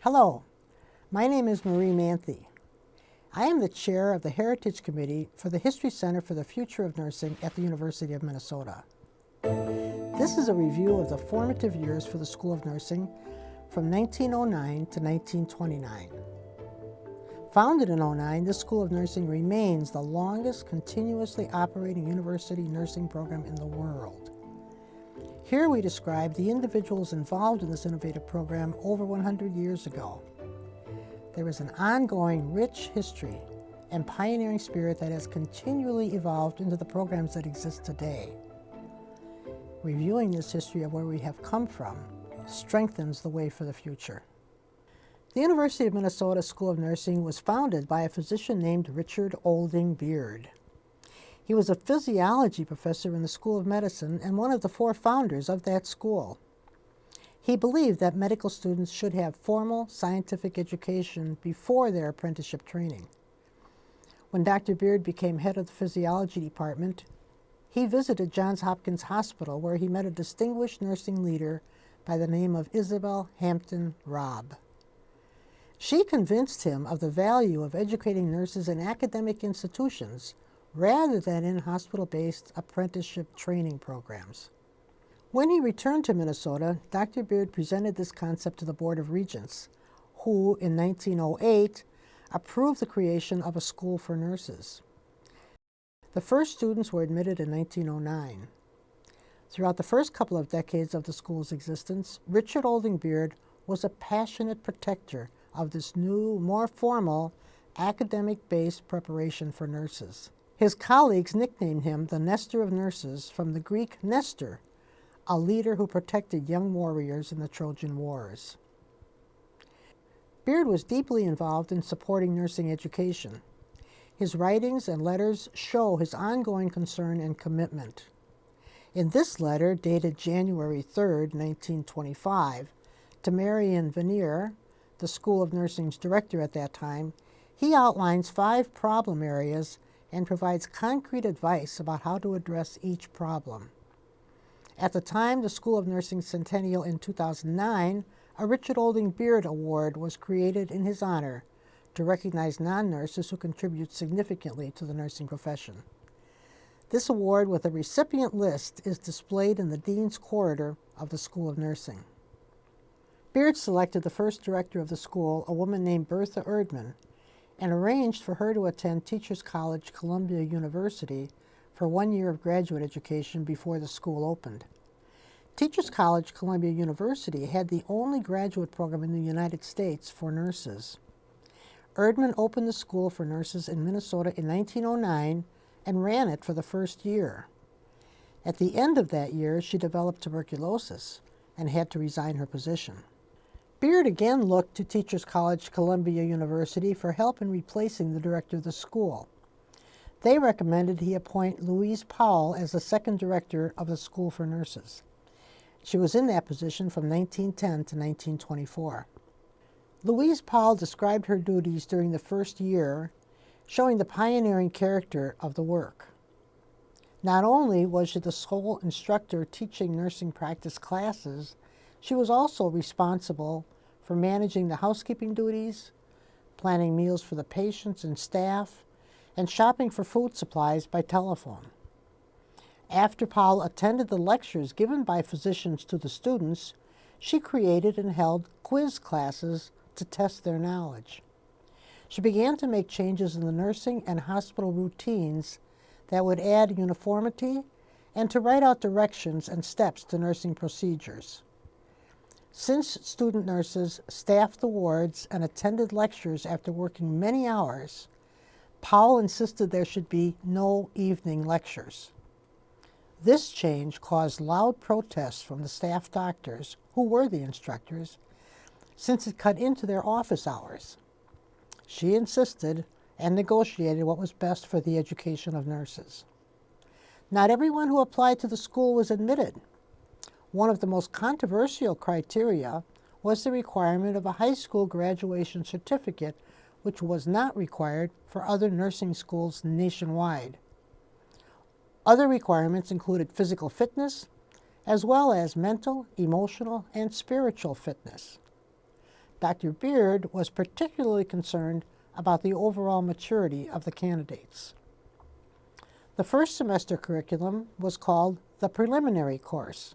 Hello, my name is Marion Vannier. I am the chair of the Heritage Committee for the History Center for the Future of Nursing at the University of Minnesota. This is a review of the formative years for the School of Nursing from 1909 to 1929. Founded in 2009, this School of Nursing remains the longest continuously operating university nursing program in the world. Here we describe the individuals involved in this innovative program over 100 years ago. There is an ongoing rich history and pioneering spirit that has continually evolved into the programs that exist today. Reviewing this history of where we have come from strengthens the way for the future. The University of Minnesota School of Nursing was founded by a physician named Richard Olding Beard. He was a physiology professor in the School of Medicine and one of the 4 founders of that school. He believed that medical students should have formal scientific education before their apprenticeship training. When Dr. Beard became head of the physiology department, he visited Johns Hopkins Hospital where he met a distinguished nursing leader by the name of Isabel Hampton Robb. She convinced him of the value of educating nurses in academic institutions rather than in hospital-based apprenticeship training programs. When he returned to Minnesota, Dr. Beard presented this concept to the Board of Regents, who, in 1908, approved the creation of a school for nurses. The first students were admitted in 1909. Throughout the first couple of decades of the school's existence, Richard Olding Beard was a passionate protector of this new, more formal, academic-based preparation for nurses. His colleagues nicknamed him the Nestor of Nurses from the Greek Nestor, a leader who protected young warriors in the Trojan Wars. Beard was deeply involved in supporting nursing education. His writings and letters show his ongoing concern and commitment. In this letter, dated January 3, 1925, to Marion Vannier, the School of Nursing's director at that time, he outlines 5 problem areas and provides concrete advice about how to address each problem. At the time the School of Nursing centennial in 2009, a Richard Olding Beard Award was created in his honor to recognize non-nurses who contribute significantly to the nursing profession. This award with a recipient list is displayed in the Dean's Corridor of the School of Nursing. Beard selected the first director of the school, a woman named Bertha Erdmann, and arranged for her to attend Teachers College, Columbia University for 1 year of graduate education before the school opened. Teachers College, Columbia University had the only graduate program in the United States for nurses. Erdmann opened the school for nurses in Minnesota in 1909 and ran it for the first year. At the end of that year, she developed tuberculosis and had to resign her position. Beard again looked to Teachers College, Columbia University for help in replacing the director of the school. They recommended he appoint Louise Powell as the second director of the School for Nurses. She was in that position from 1910 to 1924. Louise Paul described her duties during the first year, showing the pioneering character of the work. Not only was she the sole instructor teaching nursing practice classes, she was also responsible for managing the housekeeping duties, planning meals for the patients and staff, and shopping for food supplies by telephone. After Powell attended the lectures given by physicians to the students, she created and held quiz classes to test their knowledge. She began to make changes in the nursing and hospital routines that would add uniformity and to write out directions and steps to nursing procedures. Since student nurses staffed the wards and attended lectures after working many hours, Powell insisted there should be no evening lectures. This change caused loud protests from the staff doctors, who were the instructors, since it cut into their office hours. She insisted and negotiated what was best for the education of nurses. Not everyone who applied to the school was admitted. One of the most controversial criteria was the requirement of a high school graduation certificate, which was not required for other nursing schools nationwide. Other requirements included physical fitness as well as mental, emotional, and spiritual fitness. Dr. Beard was particularly concerned about the overall maturity of the candidates. The first semester curriculum was called the preliminary course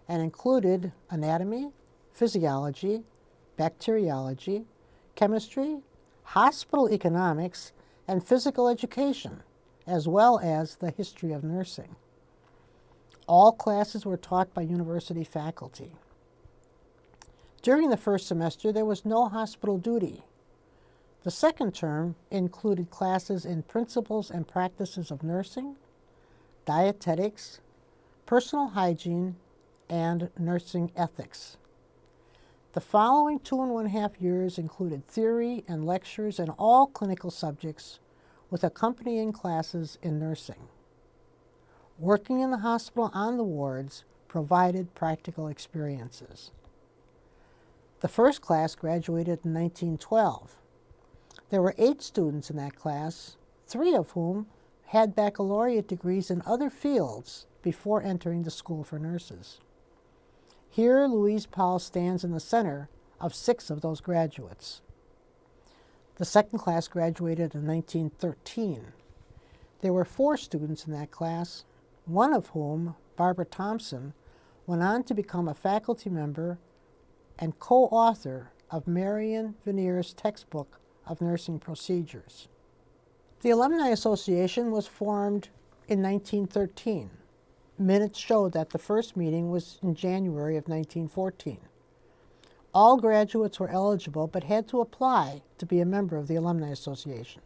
and included anatomy, physiology, bacteriology, chemistry, hospital economics, and physical education, as well as the history of nursing. All classes were taught by university faculty. During the first semester, there was no hospital duty. The second term included classes in principles and practices of nursing, dietetics, personal hygiene, and nursing ethics. The following 2.5 years included theory and lectures in all clinical subjects with accompanying classes in nursing. Working in the hospital on the wards provided practical experiences. The first class graduated in 1912. There were 8 students in that class, 3 of whom had baccalaureate degrees in other fields before entering the school for nurses. Here, Louise Powell stands in the center of 6 of those graduates. The second class graduated in 1913. There were 4 students in that class, one of whom, Barbara Thompson, went on to become a faculty member and co-author of Marion Vannier's textbook of nursing procedures. The Alumni Association was formed in 1913. Minutes show that the first meeting was in January of 1914. All graduates were eligible but had to apply to be a member of the Alumni Association.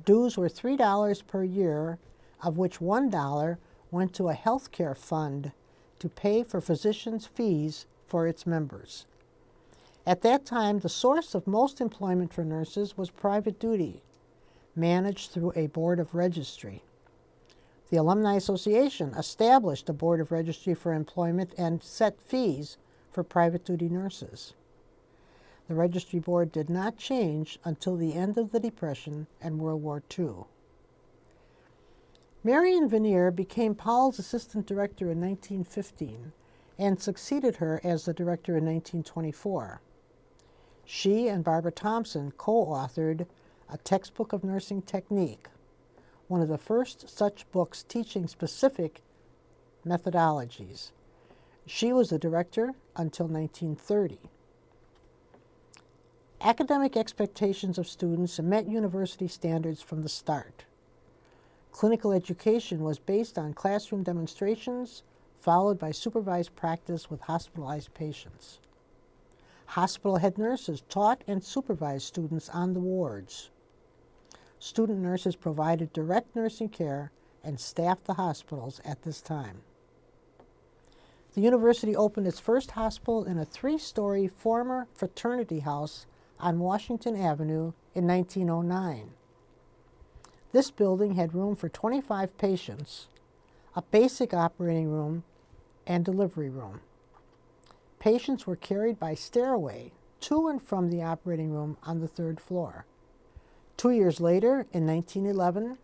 Dues were $3 per year, of which $1 went to a health care fund to pay for physicians' fees for its members. At that time, the source of most employment for nurses was private duty, managed through a board of registry. The Alumni Association established a board of registry for employment and set fees for private duty nurses. The registry board did not change until the end of the Depression and World War II. Marion Vannier became Powell's assistant director in 1915 and succeeded her as the director in 1924. She and Barbara Thompson co-authored a textbook of nursing technique, one of the first such books teaching specific methodologies. She was the director until 1930. Academic expectations of students met university standards from the start. Clinical education was based on classroom demonstrations, followed by supervised practice with hospitalized patients. Hospital head nurses taught and supervised students on the wards. Student nurses provided direct nursing care and staffed the hospitals at this time. The university opened its first hospital in a 3-story former fraternity house on Washington Avenue in 1909. This building had room for 25 patients, a basic operating room, and delivery room. Patients were carried by stairway to and from the operating room on the 3rd floor. 2 years later, in 1911,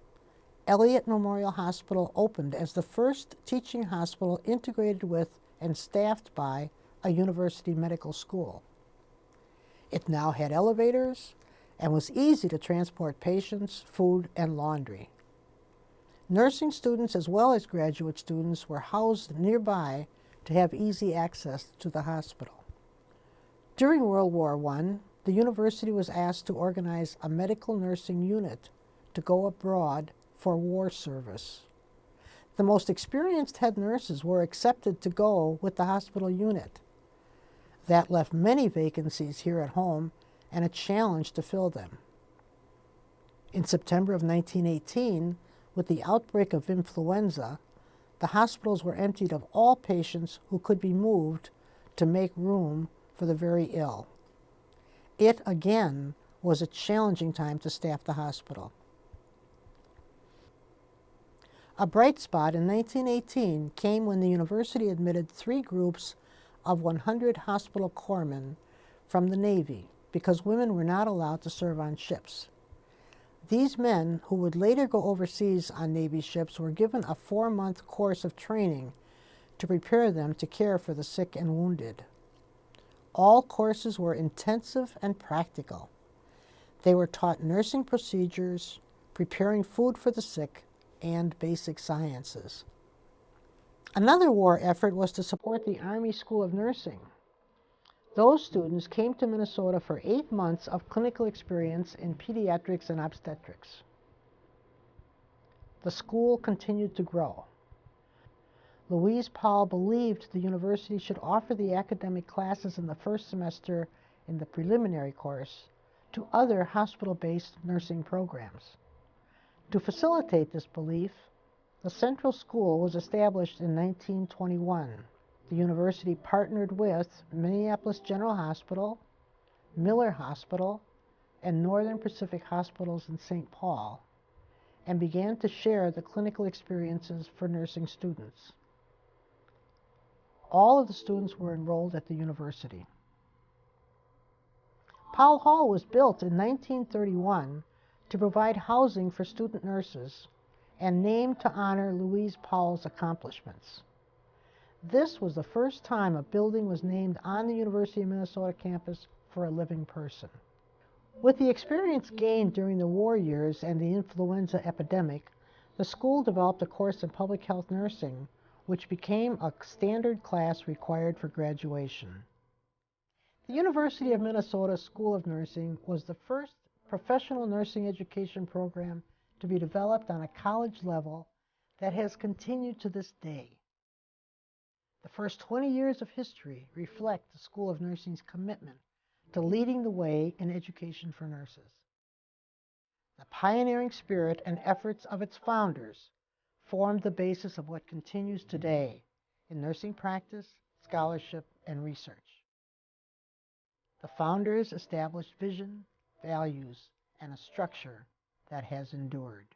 Elliott Memorial Hospital opened as the first teaching hospital integrated with and staffed by a university medical school. It now had elevators and was easy to transport patients, food, and laundry. Nursing students as well as graduate students were housed nearby to have easy access to the hospital. During World War I, the university was asked to organize a medical nursing unit to go abroad for war service. The most experienced head nurses were accepted to go with the hospital unit. That left many vacancies here at home and a challenge to fill them. In September of 1918, with the outbreak of influenza, the hospitals were emptied of all patients who could be moved to make room for the very ill. It, again, was a challenging time to staff the hospital. A bright spot in 1918 came when the university admitted 3 groups of 100 hospital corpsmen from the Navy because women were not allowed to serve on ships. These men, who would later go overseas on Navy ships, were given a 4-month course of training to prepare them to care for the sick and wounded. All courses were intensive and practical. They were taught nursing procedures, preparing food for the sick, and basic sciences. Another war effort was to support the Army School of Nursing. Those students came to Minnesota for 8 months of clinical experience in pediatrics and obstetrics. The school continued to grow. Louise Paul believed the university should offer the academic classes in the first semester in the preliminary course to other hospital-based nursing programs. To facilitate this belief, the Central School was established in 1921. The university partnered with Minneapolis General Hospital, Miller Hospital, and Northern Pacific Hospitals in St. Paul, and began to share the clinical experiences for nursing students. All of the students were enrolled at the university. Powell Hall was built in 1931 to provide housing for student nurses and named to honor Louise Powell's accomplishments. This was the first time a building was named on the University of Minnesota campus for a living person. With the experience gained during the war years and the influenza epidemic, the school developed a course in public health nursing, which became a standard class required for graduation. The University of Minnesota School of Nursing was the first professional nursing education program to be developed on a college level that has continued to this day. The first 20 years of history reflect the School of Nursing's commitment to leading the way in education for nurses. The pioneering spirit and efforts of its founders formed the basis of what continues today in nursing practice, scholarship, and research. The founders established vision, values, and a structure that has endured.